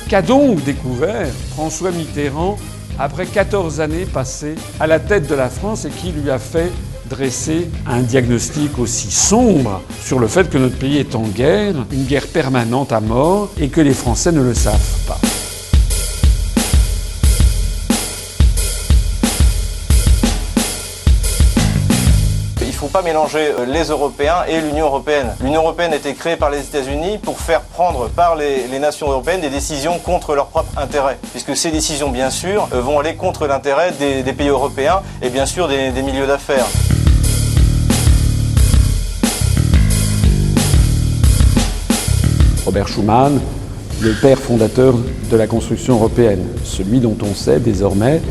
Qu'a donc découvert François Mitterrand après 14 années passées à la tête de la France et qui lui a fait dresser un diagnostic aussi sombre sur le fait que notre pays est en guerre, une guerre permanente à mort, et que les Français ne le savent pas. Il ne faut pas mélanger les Européens et l'Union européenne. L'Union européenne a été créée par les États-Unis pour faire prendre par les nations européennes des décisions contre leurs propres intérêts. Puisque ces décisions, bien sûr, vont aller contre l'intérêt des pays européens et bien sûr des milieux d'affaires. Robert Schuman, le père fondateur de la construction européenne, celui dont on sait désormais,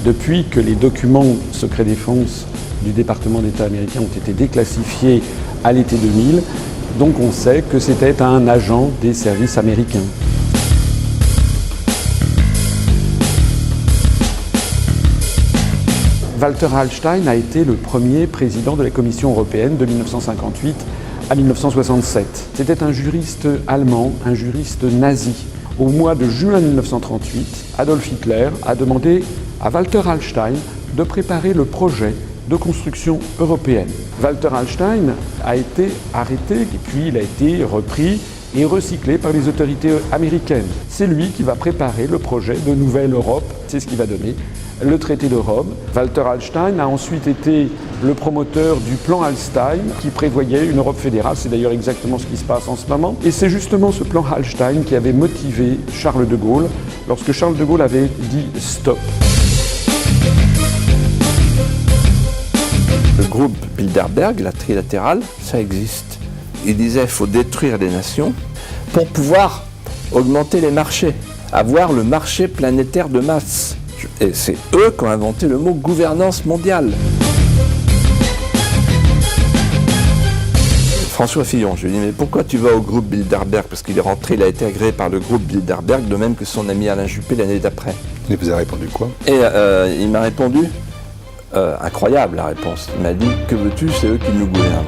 depuis que les documents secret défense du département d'État américain ont été déclassifiés à l'été 2000, donc on sait que c'était un agent des services américains. Walter Hallstein a été le premier président de la Commission européenne de 1958 à 1967. C'était un juriste allemand, un juriste nazi. Au mois de juin 1938, Adolf Hitler a demandé à Walter Hallstein de préparer le projet de construction européenne. Walter Hallstein a été arrêté et puis il a été repris et recyclé par les autorités américaines. C'est lui qui va préparer le projet de nouvelle Europe. C'est ce qui va donner le traité de Rome. Walter Hallstein a ensuite été le promoteur du plan Hallstein qui prévoyait une Europe fédérale. C'est d'ailleurs exactement ce qui se passe en ce moment. Et c'est justement ce plan Hallstein qui avait motivé Charles de Gaulle lorsque Charles de Gaulle avait dit « stop ». Le groupe Bilderberg, la trilatérale, ça existe. Il disait qu'il faut détruire les nations pour pouvoir augmenter les marchés, avoir le marché planétaire de masse. Et c'est eux qui ont inventé le mot gouvernance mondiale. François Fillon, je lui ai dit, mais pourquoi tu vas au groupe Bilderberg? Parce qu'il est rentré, il a été agréé par le groupe Bilderberg, de même que son ami Alain Juppé l'année d'après. Et vous avez répondu quoi? Et il m'a répondu, incroyable la réponse, il m'a dit, que veux-tu, c'est eux qui nous gouvernent.